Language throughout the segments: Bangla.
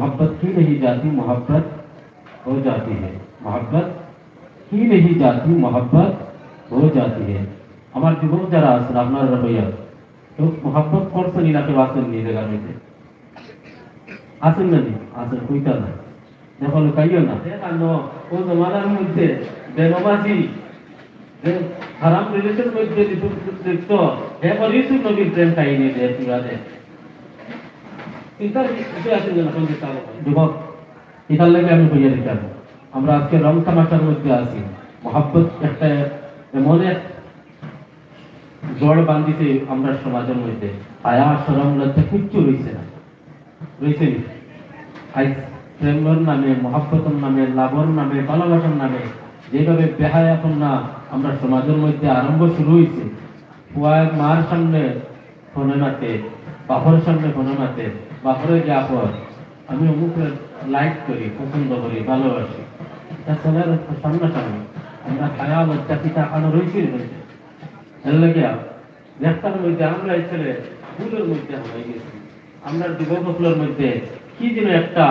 मोहब्बत ही नहीं जाती मोहब्बत हो जाती है, मोहब्बत ही नहीं जाती मोहब्बत हो जाती है। আমার যুবক যারা আছেন আপনারা ভাইয়া তো মোহব্বত করছেন না কেউ আছেন নি জায়গার মধ্যে আছেন না নি আছেন কইতা না দেখো লুকাইও না কেন ও জমানার মধ্যে বেনমাজি যে হারাম রিলেশন মধ্যে লিপ্ত এবার ইউসুফ নবীর প্রেম কাহিনী দেয় পুরাতে চিন্তার বিষয় আছে না কোন দিকে যুবক এটার লাগে আমি বইয়া দিতাম আমরা আজকে রং তামাশার মধ্যে আছি মোহব্বত একটা এমন এক জড় বান্ধিতে আমরা সমাজের মধ্যে আয়া শরম লজ্জা কিচ্ছু রয়েছে না রয়েছে প্রেমের নামে মহাব্বতের নামে লাভর নামে ভালোবাসার নামে যেভাবে বেহায়াপনা আমরা সমাজের মধ্যে আরম্ভ শুরু হয়েছে মার সামনে ফোনে মাতে বাপর সামনে ফোনে মাতে বাপরে যে আপর আমি অমুক লাইক করি পছন্দ করি ভালোবাসি তা ছেলের সামনাসামনি আমরা খায়া লজ্জা পিঠা খানো রয়েছি এর লাগে লেখার মধ্যে আমরা এই ছেলে ফুলের মধ্যে হয়ে গেছি আমরা যুবকগুলোর মধ্যে কি যেন একটা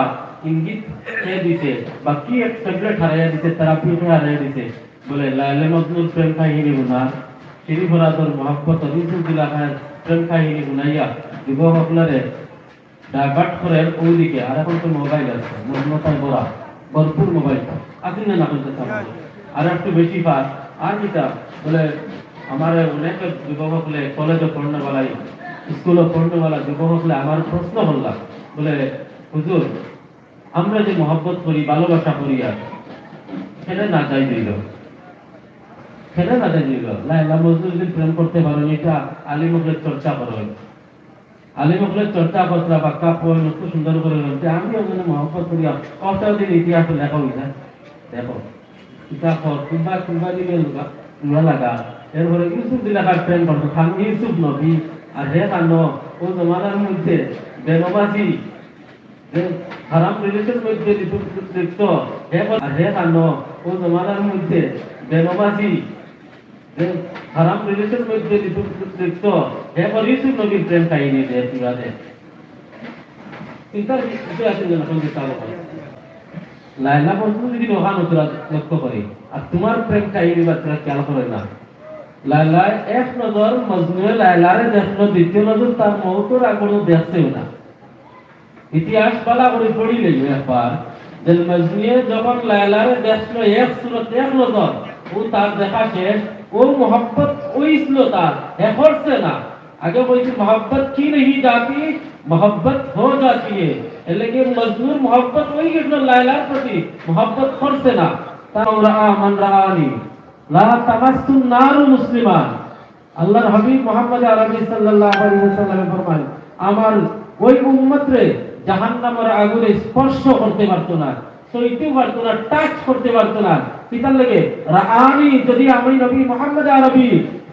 ইঙ্গিত খেয়ে দিতে বা কি এক ট্যাবলেট হারাইয়া দিতে থেরাপি হারাইয়া দিতে বলে লাইলে মজনুর প্রেম কাহিনী গুনা শ্রী বরাদর মহাব্বত রিজুদ্দিল্লাহের প্রেম কাহিনী গুনাইয়া যুবকগুলোরে ডাইভার্ট করেন ওইদিকে আর এখন তো মোবাইল আছে মনমতায় বড়া ভরপুর মোবাইল আছে না বলতে আর একটু বেশি পাস আর কিটা বলে আমার অনেক যুবক হলে কলেজে পড়নেওয়ালাই স্কুলে পড়নেওয়ালা যুবক হলে আমার প্রশ্ন করলাম বলে হুজুর আমরা যে মহব্বত করি ভালোবাসা করি আর সেটা না চাই দিল সেটা না চাই দিল লাইলা মজনু যদি প্রেম করতে পারো এটা আলিমুখলের চর্চা করো আলিমুখলের চর্চা করতে বাক্কা পয়েন্ট খুব সুন্দর করে বলছে আমি ওখানে মহব্বত করি কতটা দিন ইতিহাস লেখা হইছে দেখো ইতিহাস কিংবা কিংবা দিলে লাগা এরপরে ইউসুফ দিলাকার প্রেম করতো খান ইউসুফ নবী আর হে কানো ও জমানার মধ্যে বেনমাজি যে হারাম রিলেশন মধ্যে লিপ্ত আর হে কানো ও জমানার মধ্যে বেনমাজি যে হারাম রিলেশন মধ্যে লিপ্ত এবার ইউসুফ নবীর প্রেম কাহিনী দেয় পুরাতে চিন্তার বিষয় আছে না কোন দিকে লাইলা মজনু যদি ওখান তোরা লক্ষ্য করি আর তোমার প্রেম কাহিনী বা তোরা খেয়াল করে না লাইলা এক নজর মজনুয়ে লাইলারে দেখলো দ্বিতীয় নজর তার মৌতর আগুন দেখছেও না ইতিহাস বলা করে পড়িলে একবার যে মজনুয়ে যখন লাইলারে দেখলো এক সুরত এক নজর ও তার দেখা শেষ ও মোহব্বত ওই ছিল তার করছে না আগে বলছি মোহব্বত কি नहीं जाती मोहब्बत हो जाती है लेकिन मजनूर मोहब्बत वही गেল লাইলার প্রতি मोहब्बत করছে না তাওরা মান রাআনি লা তামাসসুন নারু মুসলিমান আল্লাহর হাবিব মুহাম্মদ আরবি সাল্লাল্লাহু আলাইহি ওয়াসাল্লাম ফরমান আমার ওই উম্মতরে জাহান্নামের আগুনে স্পর্শ করতে পারতো না সইতে পারতো না টাচ করতে পারতো না কিতার লাগে রাআনি যদি আমি নবী মুহাম্মদ আরবি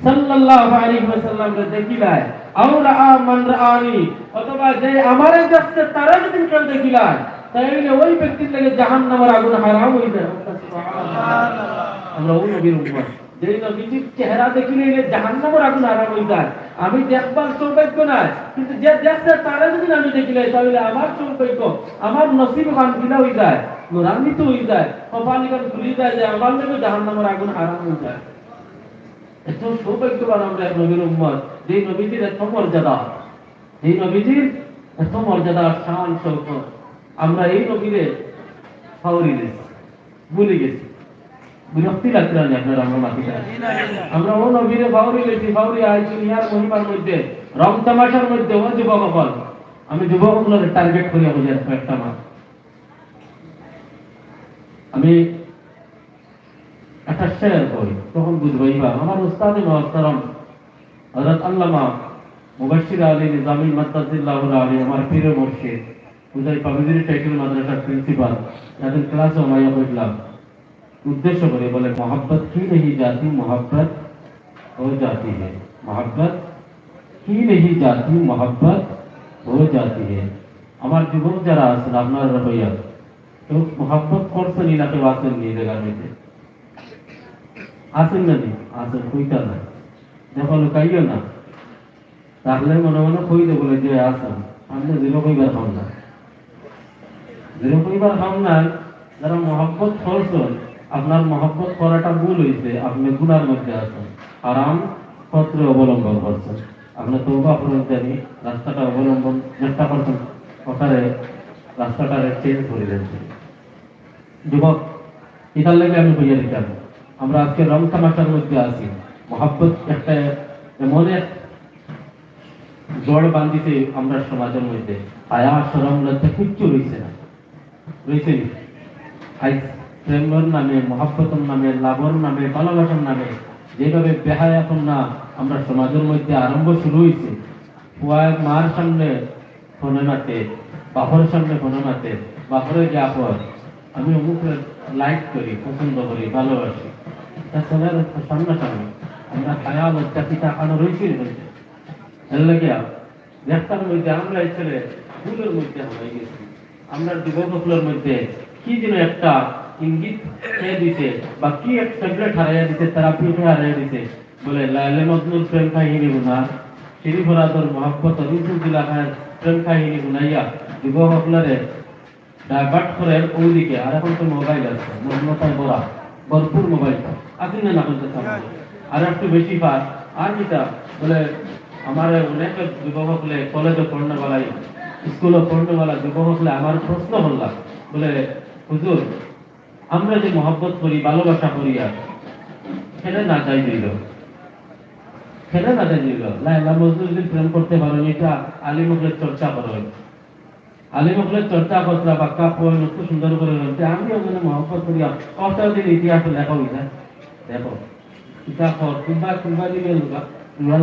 সাল্লাল্লাহু আলাইহি ওয়াসাল্লাম রে দেখিলাই আও রাআ মান রাআনি অথবা যে আমারে দেখতে তারা যদি কেউ দেখিলাই তাহলে ওই ব্যক্তির লাগে জাহান্নামের আগুন হারাম হয়ে যায় সুবহানাল্লাহ আমরা ওই নবীর উম্মত যে নবীর চেহারা দেখিলে জাহান্নামের আগুন হারাম হয়ে যায় আমি দেখবার সৌভাগ্য না কিন্তু যে দেখতে তারা যদি আমি দেখিলাই তাহলে আমার সৌভাগ্য আমার নসিব কান্দিলা হয়ে যায় নুরান্বিত হয়ে যায় কপালিকা খুলে যায় যে আমার লাগে জাহান্নামের আগুন হারাম হয়ে যায় এত সৌভাগ্যবান আমরা নবীর উম্মত যে নবীজির এত মর্যাদা এই নবীজির এত মর্যাদা শান শৌকত আমরা এই নবীরে ফাউরি দিয়েছি ভুলে গেছি বিরক্তি লাগছে না আপনার আমরা মাটিটা আমরা ও নবীরে ফাউরি গেছি ফাউরি আই দুনিয়ার মহিমার মধ্যে রং তামাশার মধ্যে ও যুবক সকল আমি যুবক সকলের টার্গেট করি বুঝে একটা মাস আমি একটা শেয়ার করি তখন বুঝবই বা আমার উস্তাদে মুহতারাম হযরত আল্লামা মুবাশশির আলী নিজামী মাদ্দাজিল্লাহু আলাইহি আমার পীর মুর্শিদ উদয় পাবলিক টাইটেল মাদ্রাসার প্রিন্সিপাল যাদের ক্লাসে আমি কইলাম उद्देश्य করে বলে मोहब्बत ही नहीं जाती मोहब्बत हो जाती है मोहब्बत ही नहीं जाती मोहब्बत हो जाती है আমার যুবক যারা আছেন আপনারা ভাইয়া তো मोहब्बत করছেন না কেউ আছেন নি জায়গার মধ্যে আছেন না নি আছেন কইতা না দেখো লুকাইও না তাহলে মনে মনে কই দে বলে যে আছেন আপনি দিল কইবার পান না যেরকম এবার ভাবনার যারা মহব্বত করছেন, আপনার মহব্বত করাটা ভুল হয়েছে, আপনি গুনার মধ্যে আছেন, আরাম পত্রে অবলম্বন করছেন। আপনি তওবা করেন, জানি রাস্তাটা অবলম্বন চেষ্টা করছেন, ওখানে রাস্তাটারে চেঞ্জ করে দিয়েছেন। যুবক, এটার লেগে আমি বুঝিয়ে দিতাম, আমরা আজকে রং তামাশার মধ্যে আছি। মহব্বত একটা এমন এক জড় বান্ধিতে আমরা সমাজের মধ্যে, আয়া সরম লজ্জা কিচ্ছু রয়েছে না, রয়েছে প্রেমের নামে, মহাব্বতের নামে, লাভর নামে, ভালোবাসার নামে যেভাবে বেহায়াপন না আমরা সমাজের মধ্যে আরম্ভ শুরু হয়েছে। ফুয়ায় মার সামনে ফোনে মাতে, বাপর সামনে ফোনে মাতে, বাপরে যে আপর আমি অমুক লাইক করি, পছন্দ করি, ভালোবাসি, তা ছেলের সামনাসামনি আমরা হায়া লজ্জা পিতা কানো রয়েছে রয়েছে। এর লাগে দেখতার মধ্যে আমরা এই ছেলে ফুলের মধ্যে হয়ে গেছি। আমরা যুবকগুলোর মধ্যে কি যেন একটা ইঙ্গিত খেয়ে দিছে, বা কি এক ট্যাবলেট হারাইয়া দিছে, তারা পিঠে হারাইয়া দিছে, বলে লাইলে মজনুর প্রেম কাহিনী গুনা, শ্রী ফরাদর মহব্বত রুজুদ্দিল্লাহের প্রেম কাহিনী গুনাইয়া যুবকগুলোরে ডাইভার্ট করে ওইদিকে। আর এখন তো মোবাইল আছে, মগ্নতায় ভরা, ভরপুর মোবাইল আছে না, না বলতে আর একটু বেশি পার। আর কিটা বলে আমার অনেক যুবক হলে কলেজে পড়নে বেলায়, স্কুলে পড়নে বেলা যুবক হলে আমার প্রশ্ন করলাম, বলে হুজুর আমরা যে মহব্বত করি, ভালোবাসা করি, আর সেটা না চাই দিল, সেটা না চাই দিল। লাইলা মজনু যদি প্রেম করতে পারো, এটা আলিমুখলের চর্চা করো, আলিমুখলের চর্চা করতে বাক্কা পড়ে একটু সুন্দর করে বলতে, আমি ওখানে মহব্বত করি, কত দিন ইতিহাস লেখা হইছে, দেখো ইতিহাস কিংবা কিংবা দিলে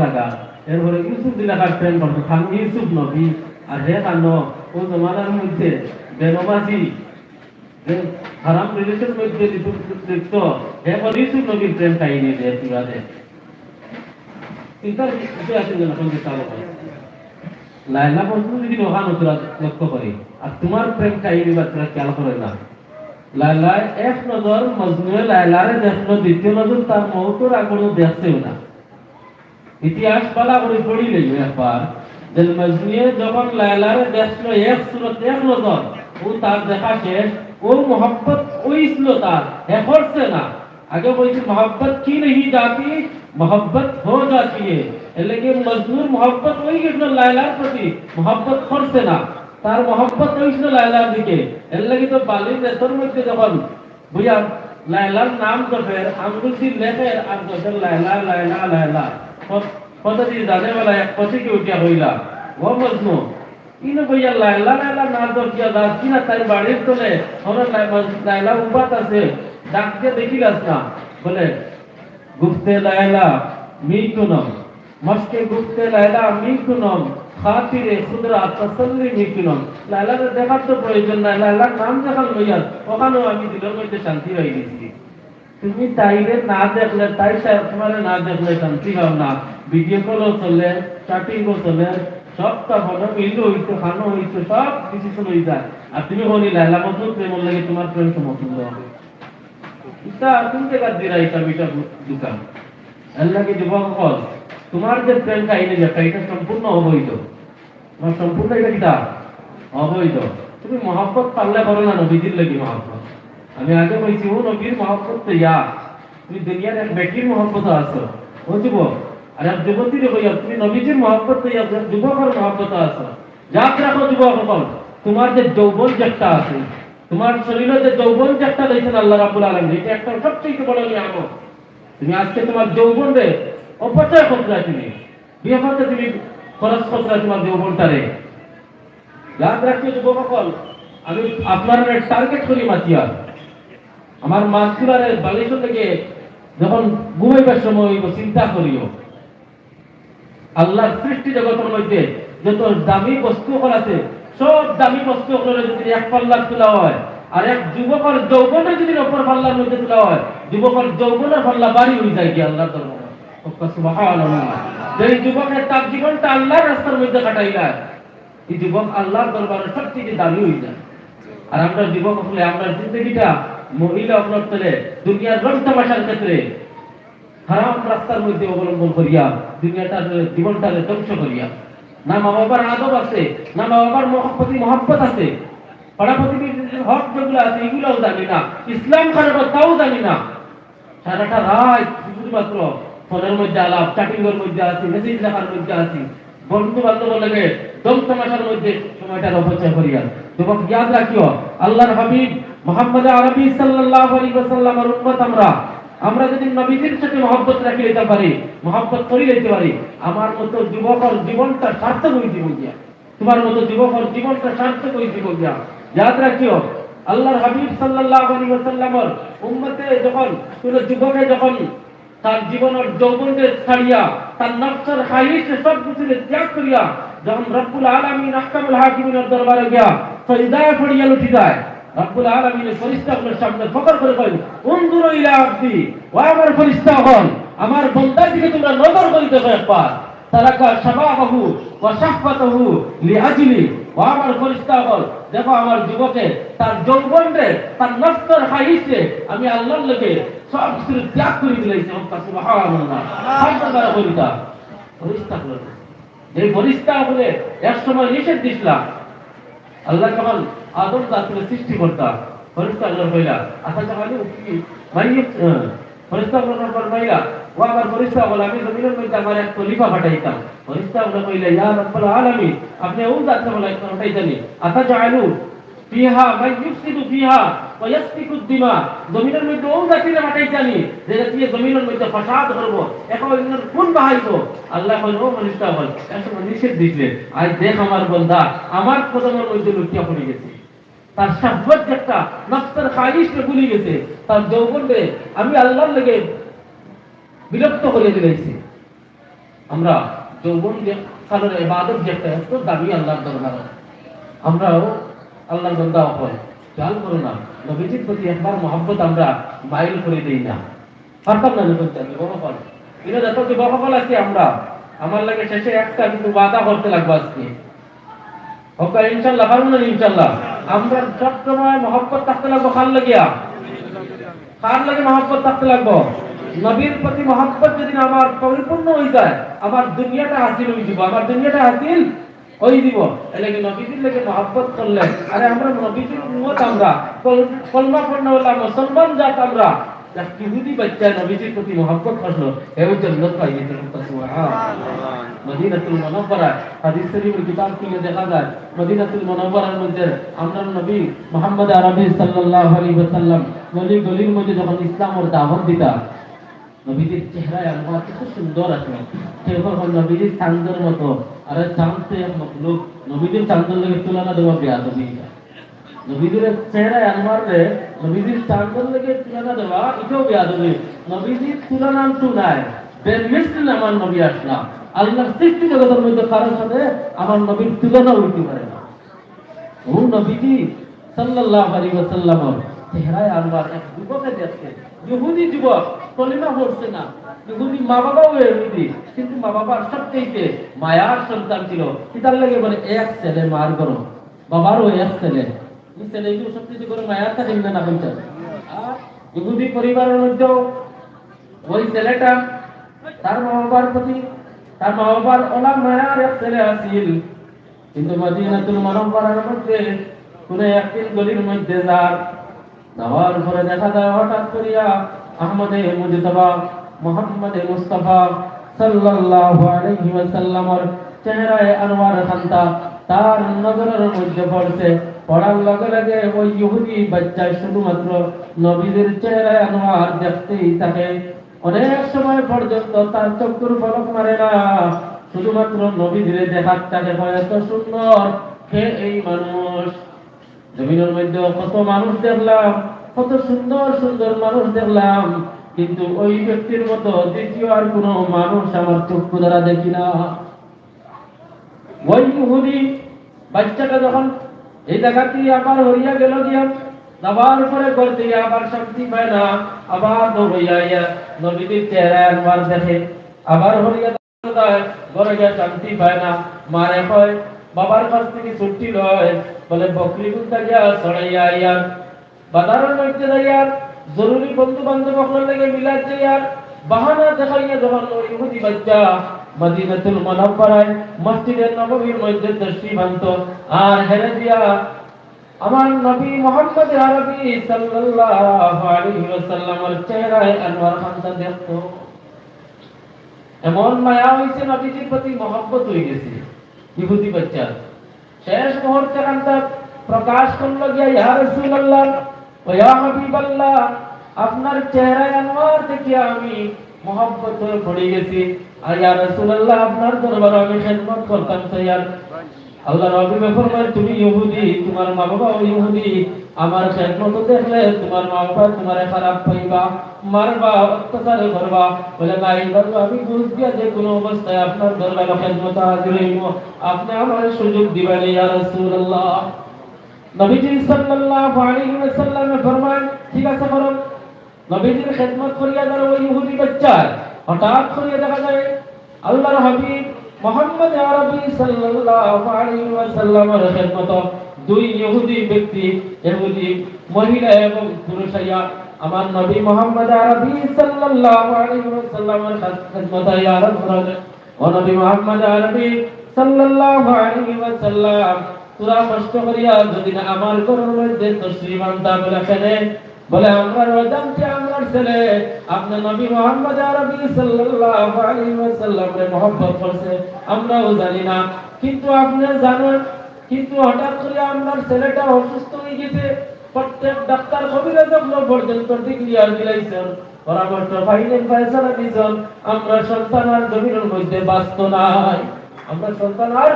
লাগা। এরপরে ইউসুফ দিলাকার প্রেম করতো, খান ইউসুফ নবী, আর হে কানো ও জমানার মধ্যে বেনবাসী যে হারাম রিলেশন মধ্যে লিপ্ত, এখন ইউসুফ নবীর প্রেম কাহিনী দেয় পুরা দেয়। চিন্তার বিষয় আছে যেন সঙ্গে চালক হয়। লাইলা মজনু যদি মহান তোরা লক্ষ্য করে, আর তোমার প্রেম কাহিনী বা তোরা খেয়াল করে না। লাইলায় এক নজর মজনুয়ে লাইলারে দেখলো, দ্বিতীয় নজর তার মহতর আগুনও দেখছেও না। ইতিহাস পালা করে পড়িলে একবার যে মজনুয়ে যখন লাইলারে দেখলো এক সুরত এক নজর, ও তার দেখা শেষ, ও মোহব্বত ওই ছিল তার, এ করছে না। আগে বলছি मोहब्बत की नहीं जाती, मोहब्बत हो जाती है। लेकिन मजनूर मोहब्बत वही कितना लायलार प्रति मोहब्बत করছে না, তার मोहब्बत হইছিল লায়লার দিকে। এর লাগি তো বালির নেতর মধ্যে যখন বুঝা লায়লার নাম জপের আঙ্গুল দিয়ে লেখে, আর জপের লায়লা লায়লা লায়লা কত দিয়ে জানে বলা এক পথে কি উঠিয়া হইলা ও মজনু ইনো বইয়া লায়লা লায়লা না জপিয়া দাস কিনা তার বাড়ির তোলে ওরা লায়লা উবাত আছে, ডাকতে দেখিলাস না, বলে গুফতে লায়লা মিকুনম, মস্কে গুফতে লায়লা মিকুনম, খাতিরে খুদরা তাসাল্লি মিকুনম। লায়লার দেখার তো প্রয়োজন নাই, লায়লার নাম দেখাল লইয়া ওখানেও আমি দিলের মধ্যে শান্তি হয়ে গেছি। তুমি তাইরে না দেখলে, তাই তোমার না দেখলে শান্তি পাও না। ভিডিও কলও চলে, চ্যাটিংও চলে, সবটা ভালো মিল হইতো, খানো হইতো, সব ডিসিশন হয়ে যায়। আর তুমি বলি লায়লা মজনু প্রেম লাগে, তোমার প্রেম সমতুল্য হবে। এটা তুমি যে কাজ দিরা, এটা বিটা দোকান আল্লাহকে যুবক বল, তোমার যে প্রেম কাহিনী যেটা, এটা সম্পূর্ণ অবৈধ। তোমার সম্পূর্ণ এটা কিটা অবৈধ। তুমি মহব্বত পারলে করো না নবীজির লাগি মহব্বত। আমি আগে বলছি ও নবীর মহব্বত তো ইয়া, তুমি দুনিয়ার এক ব্যক্তির মহব্বত আছো ও যুবক, আর এক যুবতীর হইয়া তুমি নবীজির মহব্বত তো ইয়া, যুবকের মহব্বত আছো। যাক রাখো যুবক সকল, তোমার যে যৌবন যেটা আছে, তোমার শরীরে যে যৌবন যেটা দিয়েছেন আল্লাহ রাব্বুল আলামিন, এটা একটা সবচেয়ে বড় নিয়ামত। তুমি আজকে তোমার যৌবন রে অপচয় করতে, তুমি বিয়ে করতে তুমি খরচ করতে, তোমার যৌবনটারে। याद রাখতে যুবক সকল, আমি আপনার টার্গেট করি মাতিয়া আমার মাসকুলারে বালিশের থেকে যখন ঘুমাইবার সময় চিন্তা করিও, আল্লাহর সৃষ্টি জগতের মধ্যে যত দামি বস্তু আছে, সব দামি বস্তু যদি এক পাল্লা তোলা হয়, আর এক যুবকের যৌবনের যদি অপর পাল্লার মধ্যে তোলা হয়, যুবকের যৌবনের পাল্লা বাড়ি হয়ে যায় কি আল্লাহর দরবারে। সুবহানাল্লাহ। যে যুবকের তার জীবনটা আল্লাহর রাস্তার মধ্যে কাটাইলা, এই যুবক আল্লাহর দরবারে সবথেকে দামি হয়ে যায়। আর আমরা যুবক হলে আমরা জিন্দগিটা মহিলা অবলম্বনে দুনিয়ার রং তামাশার ক্ষেত্রে হারাম রাস্তার মধ্যে অবলম্বন করিয়া দুনিয়াটার জীবনটাকে ধ্বংস করিয়া, না মা বাবার আদব আছে, না মা বাবার প্রতি মহব্বত আছে, পাড়া প্রতিবেশীর হক যেগুলো আছে এগুলোও জানি না, ইসলাম খারাপ তাও জানি না। সারাটা রাত শুধুমাত্র ফোনের মধ্যে আলাপ, চ্যাটিংয়ের মধ্যে আছি, মেসেজ লেখার মধ্যে আছি, বন্ধু বান্ধব লাগে দম তামাশার মধ্যে সময়টার অপচয় করিয়া। যুবক ইয়াদ রাখিও, আল্লাহর হাবিব মুহাম্মদ আরবি সাল্লাল্লাহু আলাইহি ওয়াসাল্লামের উম্মত আমরা যদি নবীজির সাথে মহব্বত রাখি লইতে পারি, মহব্বত করি লইতে পারি, আমার মতো যুবকর জীবনটা সার্থক হয়ে জীবন গিয়া, তোমার মতো যুবকর জীবনটা সার্থক হয়ে জীবন গিয়া। ইয়াদ রাখিও, আল্লাহর হাবিব সাল্লাল্লাহু আলাইহি ওয়াসাল্লামের উম্মতে যখন কোন যুবকে যখন তার জীবনের যৌবনকে ছাড়িয়া তার নফসের খাহিশ সব কিছু ত্যাগ করিয়া যখন রব্বুল আলামিন আহকামুল হাকিমিনের দরবারে গিয়া সজদায় পড়িয়া লুটি যায়, রব্বুল আলামিনের ফেরেশতাগুলোর সামনে ফকর করে কয়, উনজুরু ইলা আবদি, ও আমার ফেরেশতাগণ, আমার বান্দার দিকে তোমরা নজর করিতেছো একবার। তারাকা শাবাবাহু ওয়া শাহওয়াতাহু লিআজলি, ও আমার ফেরেশতাগণ, দেখো আমার যুবকে তার যৌবনকে তার নফসের খাহিশে আমি আল্লাহর লাগি সব কিছু ত্যাগ করে দিলাইছে। সুবহানাল্লাহ, সুবহানাল্লাহ বলিতা ফেরেশতাগুলো যে ফেরেশতা বলে এক সময় নিষেধ দিছিলাম, আল্লাহ কেবল আদম জাতির সৃষ্টি করতা, ফেরেশতাগুলো কইলা আচ্ছা তাহলে কি মাইয়িত ফেরেশতাগুলো ফরমাইলা, ও আমার ফেরেশতাগুলো আমি জমিনের মধ্যে আমার এক খলিফা পাঠাইতাম। ফেরেশতাগুলো কইলা, ইয়া রাব্বুল আলামিন, আপনি ও জাতির বলে পাঠাইতানি, আতা জাআলু ফিহা মান ইফসিদু ফিহা ওয়া ইয়াসফিকু দিমা, জমিনের মধ্যে ও জাতিরে পাঠাইতানি যে জাতি জমিনের মধ্যে ফাসাদ করব, এখন ইন্নার কোন বাহাইবো। আল্লাহ কইল, ও ফেরেশতাগণ, এত নিষেধ দিলেন, আজ দেখ আমার বান্দা আমার কদমের মধ্যে লুটিয়া পড়ে গেছে, তার শাহওয়াত একটা নফসের খাহিশকে ভুলে গেছে, তার যৌবনকে আমি আল্লাহর লাগি বিরক্ত করে দিয়েছি। আমরা যৌবন যে কারণ ইবাদত যেটা এত দাবি আল্লাহর দরবারে, আমরাও আল্লাহর বান্দা হল, খেয়াল করো না নবীজির প্রতি একবার মহব্বত আমরা মাইল করে দেই না, পারতাম না যখন বহফল এটা যত কি বহফল আছে আমরা আমার লাগে শেষে একটা কিন্তু ওয়াদা করতে লাগবে আজকে, ওকে ইনশাআল্লাহ পারবো না ইনশাআল্লাহ। আমরা সব সময় মহব্বত থাকতে লাগবো, কার লাগিয়া, কার লাগে মহব্বত থাকতে লাগবো, নবীর প্রতি মহব্বত যদি আমার পরিপূর্ণ হয়ে যায় আমার দুনিয়াটা হাসিল হয়ে যাব, আমার দুনিয়াটা হাসিল ওই দিব। এলাকে নবীজির লাগে মহব্বত করলে, আরে আমরা নবীজির উম্মত, আমরা কলমা পড়নেওয়ালা মুসলমান জাত, আমরা ইহুদি বাচ্চা নবীজির প্রতি মহব্বত করলো, এই জান্নাত পাইয়েছে। সুবহানাল্লাহ। মদিনাতুল মুনাওয়ারা হাদিস শরীফের কিতাব খুলে দেখা যায়, মদিনাতুল মুনাওয়ারার মধ্যে আমরা নবী মুহাম্মদ আরবি সাল্লাল্লাহু আলাইহি ওয়াসাল্লাম গলি গলির মধ্যে যখন ইসলামের দাওয়াত দিতা, নবীজির চেহারায় আনওয়ার কত সুন্দর আছে, সেরকম নবীজির চাঁদের মতো, আর চাঁদতে এক মখলুক, নবীজির চাঁদের লাগে তুলনা দেওয়া বেয়াদবি। নবীজির চেহারায় আনওয়ারে নবীজির চাঁদের লাগে তুলনা দেওয়া এটাও বেয়াদবি। নবীজির তুলনা তো নাই, বেমিসল আমার নবী আসলাম, আল্লাহর সৃষ্টি জগতের মধ্যে কারোর সাথে আমার নবীর তুলনা হইতে পারে না। ও নবীজি সাল্লাল্লাহু আলাইহি ওয়াসাল্লামের চেহারায় আনওয়ার এক যুবককে দেখতে, ইহুদি যুবক, কলিমা পড়ছে না, ইহুদি মা বাবাও ইহুদি, কিন্তু মা বাবার সবচেয়ে মায়ার সন্তান ছিল, পিতার লাগে বলে এক ছেলে মার করো, বাবারও এক ছেলে, এই ছেলেগুলো সবচেয়ে করে মায়ার থাকে না বলছে। আর ইহুদি পরিবারের মধ্যেও ওই ছেলেটা তার মা বাবার প্রতি, তার মা বাবার অলাপ মায়ার এক ছেলে আসিল, কিন্তু মদিনাতুল মুনাওয়ারার মধ্যে কোন একদিন গলির মধ্যে যাওয়ার পরে দেখা যায় হঠাৎ করিয়া আহমদে মুজতবা মুহাম্মদে মুস্তাফা সাল্লাল্লাহু আলাইহি ওয়াসাল্লামের চেহারায় আনওয়ার খান্তা তার নজরের মধ্যে পড়ছে। পড়ার লগে লগে ওই ইহুদি বাচ্চা শুধুমাত্র নবীদের চেহারায় আনওয়ার দেখতেই থাকে, অনেক সময় পর্যন্ত তার চক্ষুর পলক মারে না, শুধুমাত্র নবীদের দেখার তাকে এত সুন্দর, কে এই মানুষ। জমিনের মধ্যে কত মানুষ দেখলাম, কত সুন্দর সুন্দর মানুষ দেখলাম, কিন্তু ওই ব্যক্তির মতো দ্বিতীয় আর কোন মানুষ আমার চক্ষু দ্বারা দেখি না। ওই ইহুদি বাচ্চাটা যখন এই জায়গাটি আবার হইয়া গেল গিয়া, যাবার পরে ঘর থেকে আবার শান্তি পায় না, আবার হইয়া নবীদের চেহারায় আনওয়ার দেখে, আবার হইয়া ঘরে গিয়া শান্তি পায় না, মারে হয় বাবার কাছ থেকে ছুটি লয়, বলে বকরি গুনতে গিয়া ছড়াইয়া আইয়ার, বাজারের মধ্যে যাইয়ার, জরুরি বন্ধু বান্ধব আপনার লাগে মিলাদ যাইয়ার বাহানা দেখাইয়া যখন ওই ইহুদি বাচ্চা মদিনাতুল মুনাওয়ারায় মসজিদে নববীর মধ্যে তশরিফ আনত, আর হেরে দিয়া আমার নবী মুহাম্মদ আরবি সাল্লাল্লাহু আলাইহি ওয়াসাল্লামের চেহারায় আনোয়ার খানটা দেখতো, এমন মায়া হইছে, নবীজির প্রতি মহব্বত হয়ে গেছে ইহুদি বাচ্চা। শেষ মুহূর্তে কান্তা প্রকাশ করলো গিয়া, ইয়া রাসূলুল্লাহ ওয়া ইয়া হাবিবাল্লাহ, আপনার চেহারায় আনোয়ার দেখে আমি মহব্বত হয়ে পড়ে গেছি। আর ইয়া রাসূলুল্লাহ, আপনার দরবারে আমি খিদমত করতাম চাইয়ার। আল্লাহ নবী ফরমায়, তুমি ইহুদি, তোমার মা বাবা ইহুদি, আমার খিদমত দেখলে তোমার মা বাবা তোমারে খারাপ পাইবা, মারবা, অত্যাচার করবা। বলে না, এইবার আমি বুঝ দিয়া যে কোনো অবস্থায় আপনার দরবারে খিদমত হাজির হইব, আপনি আমার সুযোগ দিবেন ইয়া রাসূলুল্লাহ। নবীজি সাল্লাল্লাহু আলাইহি ওয়াসাল্লাম ফরমায়, ঠিক আছে করো। নবীজির খিদমত করিয়া যারা ওই ইহুদি বাচ্চা, হঠাৎ করিয়া দেখা যায় আল্লাহর হাবিব মুহাম্মদ আরবি সাল্লাল্লাহু আলাইহি ওয়াসাল্লামের খিদমত দুই ইহুদি ব্যক্তি, ইহুদি মহিলা এবং পুরুষ, আমার নবী মুহাম্মদ আরবি সাল্লাল্লাহু আলাইহি ওয়াসাল্লামের খিদমত ইয়া রাসূলুল্লাহ, ও নবী মুহাম্মদ আরবি সাল্লাল্লাহু আলাইহি ওয়াসাল্লাম, তোরা কষ্ট করিয়া যদি না আমার ঘরের মধ্যে তশরিফ আনতা, বলে কেনে? বলে আমরা জানছি আমার ছেলে আপনার নবী মুহাম্মদ আরবি সাল্লাল্লাহু আলাইহি ওয়াসাল্লামের মহব্বত করছে, আমরাও জানি না, কিন্তু আপনি জানেন। কিন্তু হঠাৎ করে আমার ছেলেটা অসুস্থ হয়ে গেছে, প্রত্যেক ডাক্তার কবিরাজ পর্যন্ত ডিক্লিয়ার দিলাইছেন, পরামর্শ ফাইনাল ফয়সালা দিছেন, আমরা সন্তান আর জমিনের মধ্যে বাঁচত নাই, আমরা সন্তান আর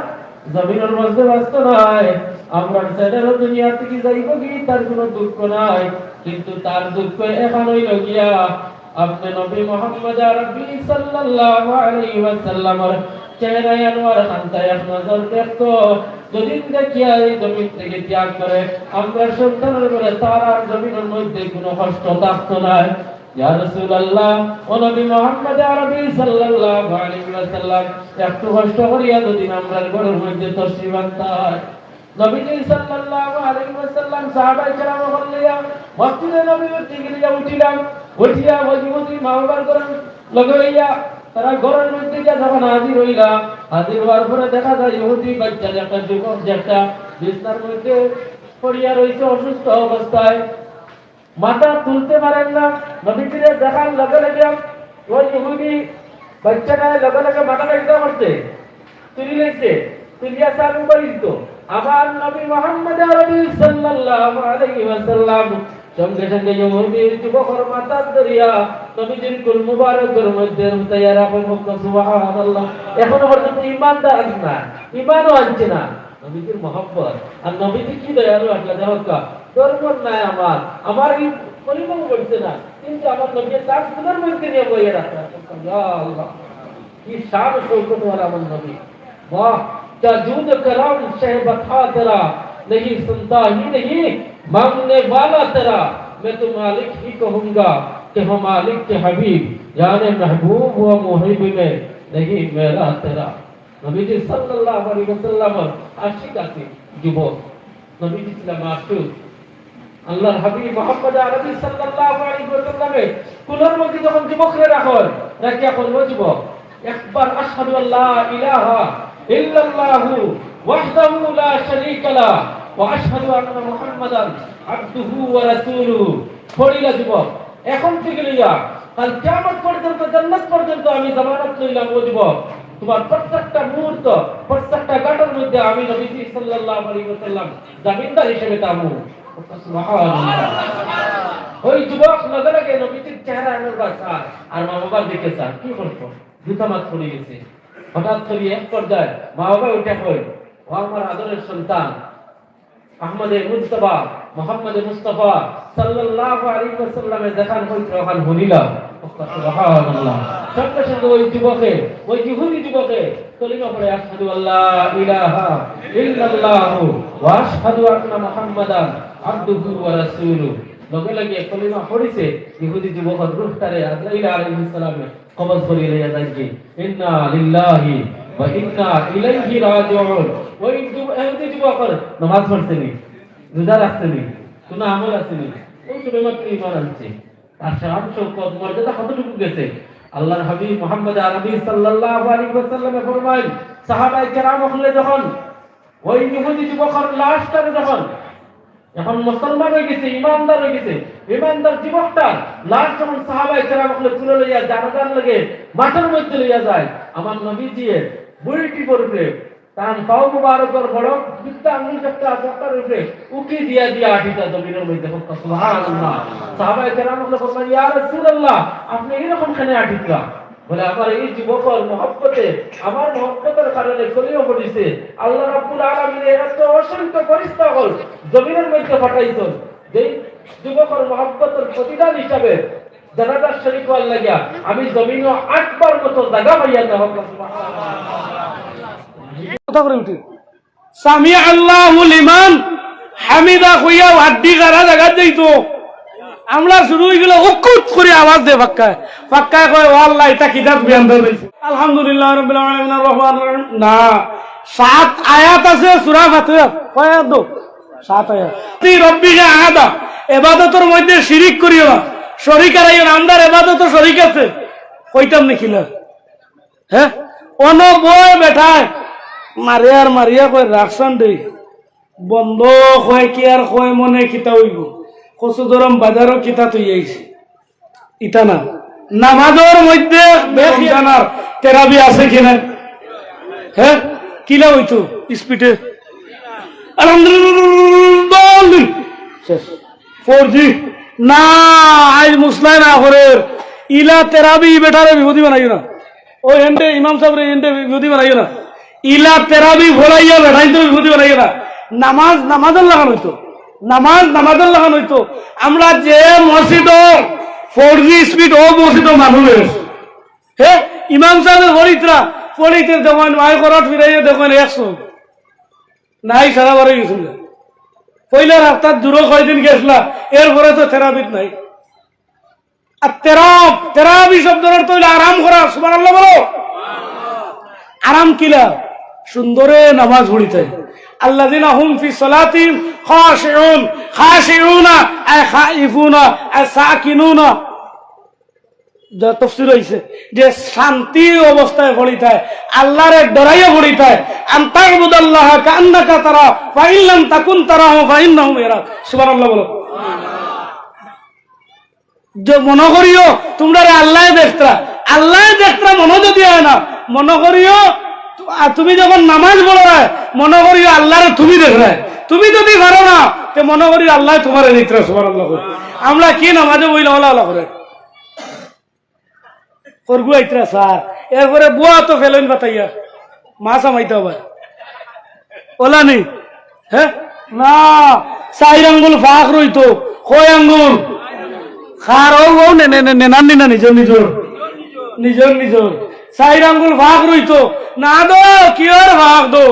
জমিনের মধ্যে বাঁচত নাই, আমরা ছেলেরও দুনিয়া থেকে যাইব কি তার কোনো দুঃখ নাই, কিন্তু তার দুঃখ এখন হইল গিয়া আপনি নবী মুহাম্মদ আরবি সাল্লাল্লাহু আলাইহি ওয়াসাল্লামের চেহারায় আনোয়ার খানটা এক নজর দেখতো, যদি দেখিয়া এই জমিন থেকে ত্যাগ করে আমরা সন্তানের বলে তার আর জমিনের মধ্যে কোনো কষ্ট থাকতো না। ইয়া রাসূলুল্লাহ, ও নবী মুহাম্মদ আরবি সাল্লাল্লাহু আলাইহি ওয়াসাল্লাম, একটু কষ্ট করিয়া যদি আমরা ঘরের মধ্যে তশরিফ আনতাম। নবীজি সাল্লাল্লাহু আলাইহি ওয়াসাল্লাম সাহাবায়ে কেরাম বললিয়া মসজিদে নববীর থেকে উঠিলাম, উঠিয়া ওই মা বাবার ঘরে লগাইয়া তারা ঘরের মধ্যে যখন হাজির হইলা, হাজির হওয়ার পরে দেখা যায় ইহুদি বাচ্চা একটা যুবক যেটা বিছনার মধ্যে পড়িয়া রয়েছে অসুস্থ অবস্থায়, মাথা তুলতে পারেন না। নবীজিরে দেখার লগে লগে ওই ইহুদি বাচ্চাটা লগে লগে মাথাটা ইটা করছে, তুলি লেছে, তুলিয়া চালু করে দিত। আবার নবী মুহাম্মদ আরবি সাল্লাল্লাহু আলাইহি ওয়াসাল্লাম সঙ্গে সঙ্গে ইহুদির যুবকের মাথা ধরিয়া নবীজির কুল মুবারকের মধ্যে উঠাইয়া রাখেন, সুবহানাল্লাহ। এখনো পর্যন্ত ঈমানদার আছে না, ঈমানও আনছে না, নবীজির মহব্বত। আর নবীজি কি দয়ালু আসলে দেখা ধর্ম নাই আমার, আমার এই পরিমাণ বলছে না, কিন্তু আমার নবী তার গুণের মধ্যে নিয়ে বইয়ে রাখা, ইয়া আল্লাহ, কি শান শৌকত ওয়ালা আমার নবী। वाह क्या जूद करम शहबत तेरा, नहीं सुनता ही नहीं मांगने वाला तेरा, मैं तो मालिक ही कहूंगा कि हम मालिक के हबीब, यानी महबूब व मुहिब में नहीं मेरा तेरा। नबीजी सल्लल्लाहु अलैहि वसल्लम आशिक आसी যুবক, নবীজি ছিলেন মাসুক, আল্লাহর হাবিব মুহাম্মদ আরবি সাল্লাল্লাহু আলাইহি ওয়াসাল্লামের কুলের মধ্যে যখন যুবকরা রাখেন, রাখিয়া বলবো যুবক একবার আশহাদু আল্লা ইলাহা ইল্লাল্লাহু ওয়াহদাহু লা শারীকা লা ওয়া আশহাদু আন্না মুহাম্মাদান আবদুহু ওয়া রাসূলুহু পড়িলা যুবক। এখন থেকে লইয়া কাল কিয়ামত পর্যন্ত, জান্নাত পর্যন্ত আমি জামানত লইলাম ও যুবক, তোমার প্রত্যেকটা মুহূর্ত প্রত্যেকটা ঘটনার মধ্যে আমি নবীজি সাল্লাল্লাহু আলাইহি ওয়াসাল্লাম জামিনদার হিসেবে থাকবো। সুবহানাল্লাহ। ওই যুবক নজর লাগে নবীজির চেহারা এমন বাসা আর মা বাবার দিকে চান, কি করব, দুটা মাত পড়ে গেছে। হঠাৎ করে এক পর্যায়ে মা বাবা উঠে কই, ও আমার আদরের সন্তান আহমদে মুজতবা মুহাম্মদে মুস্তাফা সাল্লাল্লাহু আলাইহি ওয়াসাল্লামের দেখান হইতে ওখান হলিলা। সুবহানাল্লাহ। সঙ্গে সঙ্গে ওই যুবকে, ওই ইহুদি যুবকে কলিমা পড়ে আশহাদু আল্লা ইলাহা ইল্লাল্লাহু ওয়া আশহাদু আন্না মুহাম্মাদান আবদুহু ওয়া রাসূলুহু। লগে লগে কলিমা পড়িছে, ইহুদি যুবকের রূহটারে আজরাইল আলাইহিস সালামে কবজ করিয়ে লইয়া যাইছে। ইন্না লিল্লাহি ওয়া ইন্না ইলাইহি রাজিউন। ওই ইহুদি যুবকের নামাজ পড়ছেনি, রোজা রাখছেনি, কোন আমল আছেনি, ওই তো মাত্র ঈমান আনছে। আর শান শৌকত মর্যাদা কতটুকু গেছে। আল্লাহর হাবিব মুহাম্মদ আরবি সাল্লাল্লাহু আলাইহি ওয়াসাল্লামে ফরমায়, সাহাবায়ে কেরাম হলে যখন ওই ইহুদি যুবকের লাশটারে যখন এখন মুসলমান হয়ে গেছে, ইমানদার হয়ে গেছে, ইমানদার যুবকটা লাশ যখন সাহাবায়ে কেরাম তুলে লইয়া জানাজার লাগে মাঠের মধ্যে লইয়া যায়, আমার নবীজি বুড়িটি করবে তার পাও মুবারকের বড় দুটা আঙ্গুল একটা আসার উপরে উকি দিয়া দিয়া আটিটা জমিনের মধ্যে সুবহানাল্লাহ। সাহাবায়ে কেরাম বললেন ইয়া রাসূলুল্লাহ আপনি এরকম কেন আটিটা? বলে আমার এই যুবকের মহব্বতে, আমার মহব্বতের কারণে কলিও পড়িছে, আল্লাহ রাব্বুল আলামিন এত অসংখ্য ফেরেশতা হল জমিনের মধ্যে পাঠাইছেন যেই যুবকের মহব্বতের প্রতিদান হিসাবে জানাজা শরীফ হওয়ার লাগিয়া আমি জমিনে 8 বার মতো জায়গা পাইয়া দেব। কথা করে উঠি সামি আল্লাহু লিমান হামিদা কইয়া হাড্ডি গারা জায়গা যাইতো আমরা শুরু হয়ে গেল উকুত করে আওয়াজ দে ফাক্কায় ফাক্কায় কয় আল্লাহ এটা কিতাব বিয়ান দিয়েছে আলহামদুলিল্লাহ রাব্বিল আলামিন আর রহমানির রহিম। না 7 আয়াত আছে সূরা ফাতিহা, কয় আয়াত? 7 আয়াত। তুই রব্বিকে আহাদা, ইবাদতের মধ্যে শিরিক করিও না, শরীক আরাইও না। আমরার ইবাদতে শরীক আছে কইতাম নাকি না? হ্যাঁ অন বয় বেঠায় মারিয়ার মারিয়া কয় রাখসান দেই বন্ধ হয় কি আর কয় মনে খিতা হইব কচু দরম বাজারও কিতা তুই আইছি ইটা না। নামাজের মধ্যে বেজানার তেরাবি আছে কিনা? হ্যাঁ কিলা হইতো স্পিডে আলহামদুলিল্লাহ 4G না আজ মুসলাই না করে ইলা তেরাবি বেটারে বিভূতি বানাইও না। ও এন্ডে ইমাম সাহেব এন্ডে বিভূতি বানাইও না। ইলা তেরাবি ভরাইয়া বেটাই তো বিভূতি বানাইও না। নামাজ নামাজের লাগান হইতো, নামাজ নামাজের লাগান হইতো। আমরা যে মসজিদ 4G স্পিড ও মসজিদ মানুষের হ্যাঁ ইমাম সাহেবের ফরিদরা ফরিদের দেখেন মায় করাত ফিরাইয়া দেখেন 100 নাই সারা বারে গেছিল পয়লা রাস্তার দূরও কয়দিন গেছিলা এরপরে তো থেরাপিত নাই। আর তেরাবি শব্দের অর্থ হইলে আরাম করা। সুবহানাল্লাহ বলো। আরাম কিলা? সুন্দরে নামাজ পড়িতে। আল্লাযিনা হুম ফি সালাতিহিম খাশিউন, খাশিউনা আই খাইফুনা আই সাকিনুনা। যা তাফসীর হইছে যে শান্তি অবস্থায় পড়িতায়, আল্লাহরে ডরাইয়া পড়িতায়। আনতাবুদাল্লাহ কান্নাকা তারা ফা ইন লাম তাকুন তারাহু ফা ইন্নাহু ইয়ারাক। সুবহানাল্লাহ বলো। যে মনে করিও তোমরা আল্লাহ দেখতা, আল্লাহ দেখতা মনে যদি হয় না, মনে করিও তুমি যখন নামাজ পড়ো মনে করিও আল্লাহরে তুমি দেখরা। তুমি যদি পারো না তো মনে করি আল্লাহ তোমার দেখরা। সুবহানাল্লাহ। আমরা কি নামাজে বইলা ওলা ওলা করে করগু আইতরা স্যার, এরপরে বুয়া তো ফেলেন বাতাইয়া মাছ আমাইতে হবে ওলা নেই। হ্যাঁ না 4 আঙ্গুল ফাঁক রইতো, কয় আঙ্গুল খার ও নেনানি না নিজর নিজর নিজর নিজর 4 আঙ্গুল ফাঁক রইতো না। দো কি আর ফাঁক দো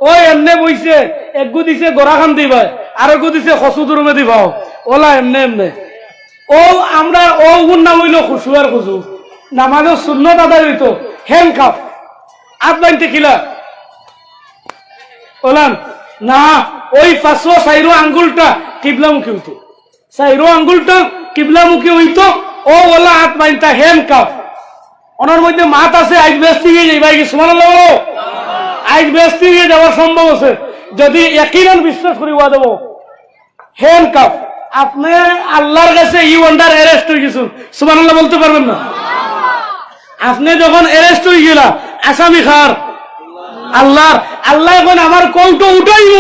ওই এমনে বইছে, একগু দিছে গোড়া খান দিবাই আর একগু দিছে খসু দুরমে দিবাও ওলা এমনে এমনে। ও আমরা ও গুণ নাম হইল খুশু আর খুশু। নামাজের সুন্নত আদায় হইতো হ্যান্ড কাপ আট বাইনতে খিলা ওলান না। ওই 5 আঙ্গুলটা কিবলামুখী হইতো, 4 আঙ্গুলটা কিবলামুখী হইতো। ও ওলা হাত বাইনতা হ্যান্ড কাপ। ওনার মধ্যে মাত আছে আজ বেস্তি গিয়ে যাইবাই কি? সুবহানাল্লাহ। আজ বেস্তি গিয়ে যাওয়ার সম্ভব আছে যদি একইরান বিশ্বাস করি ওয়া দেব হ্যান্ড কাপ। আপনি আল্লাহর কাছে ইউ আন্ডার অ্যারেস্ট হয়ে গেছেন। সুবহানাল্লাহ বলতে পারবেন না? আপনি যখন অ্যারেস্ট হয়ে গেলা আসামি খার আল্লাহর, আল্লাহ এখন আমার কৌটো উঠাইব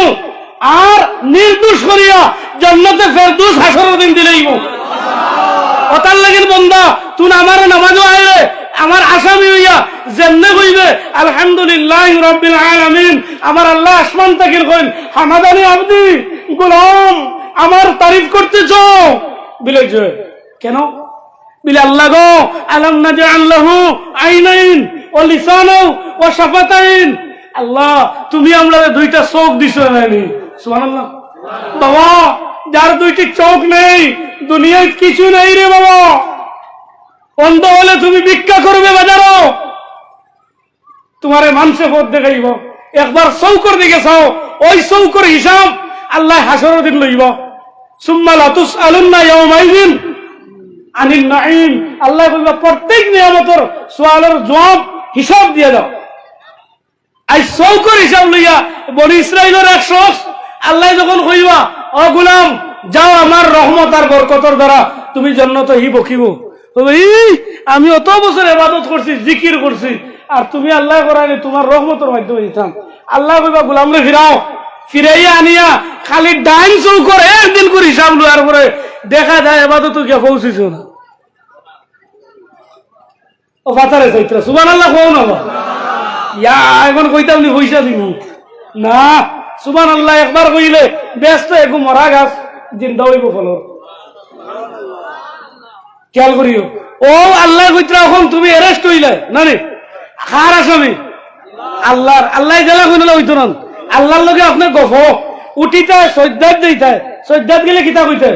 আর নির্দোষ করিয়া জান্নাতে ফেরদৌস হাসরের দিন দিলেইব। ওটার লাগিন বন্দা তুই আমার নামাজও আইলে আমার আসামি হইয়া যেমনে কইবে আলহামদুলিল্লাহি রাব্বিল আলামিন, আমার আল্লাহ আসমান থেকে কইন হামাদানি আবদি গোলাম আমার তারিফ করতেছ বিলেজ কেন? বিলে আল্লাহ গো আলাম নাজআল লাহু আইনাইন ওয়া লিসানাও ওয়া শাফাতাইন। আল্লাহ তুমি আমরা 2টা চোখ দিছো নানি। সুবহানাল্লাহ। বাবা যার 2টি চোখ নেই দুনিয়ায় কিছু নেই রে বাবা। অন্ধ হলে তুমি ভিক্ষা করবে বাজারও, তোমারে মানুষে পথ দেখাইব। একবার চৌকর দিকে চাও, ওই চৌকর হিসাব আল্লাহ হাসরের দিন লইব। সুম্মা লা তুসআলুন্না ইয়াওমাইযিন আনিন নাঈম। আল্লাহ বলবে প্রত্যেক নিয়ামতের সওয়ালের জবাব হিসাব দিয়ে দাও। আই চৌকর হিসাব লইয়া বনি ইসরাইলের 100 আল্লাহ যখন কইবা ও গুলাম যাও আমার রহমত আর বরকতর দ্বারা তুমি জান্নাতে হি বকিব আমি অত বছর ইবাদত করছি জিকির করছি আর তুমি আল্লাহ করাইলে তোমার রহমতের মাধ্যমে দিতাম আল্লাহ কইবা গুলামরে ফিরাও ফিরাইয়া আনিয়া খালি ডাইন চৌকর একদিন করে হিসাব লওয়ার পরে দেখা যায় ইবাদত কে পৌঁছিস না ও ফাতারে চৈত্র সুবহানাল্লাহ কও না ইয়া এখন কইতাম নি পয়সা দিব না সুবহানাল্লাহ একবার কইলে ব্যস্ত একু মরা গাছ জিন্দা হইব ফলর খেয়াল করিও ও আল্লাহ কইত্রা এখন তুমি অ্যারেস্ট হইলে না রে কার আসামি আল্লাহর আল্লাহ জেলা কইলে হইতো না আল্লাহর লগে আপনি গফ উঠিতে সজ্জাত দিতে সজ্জাত গেলে কিতা কইতে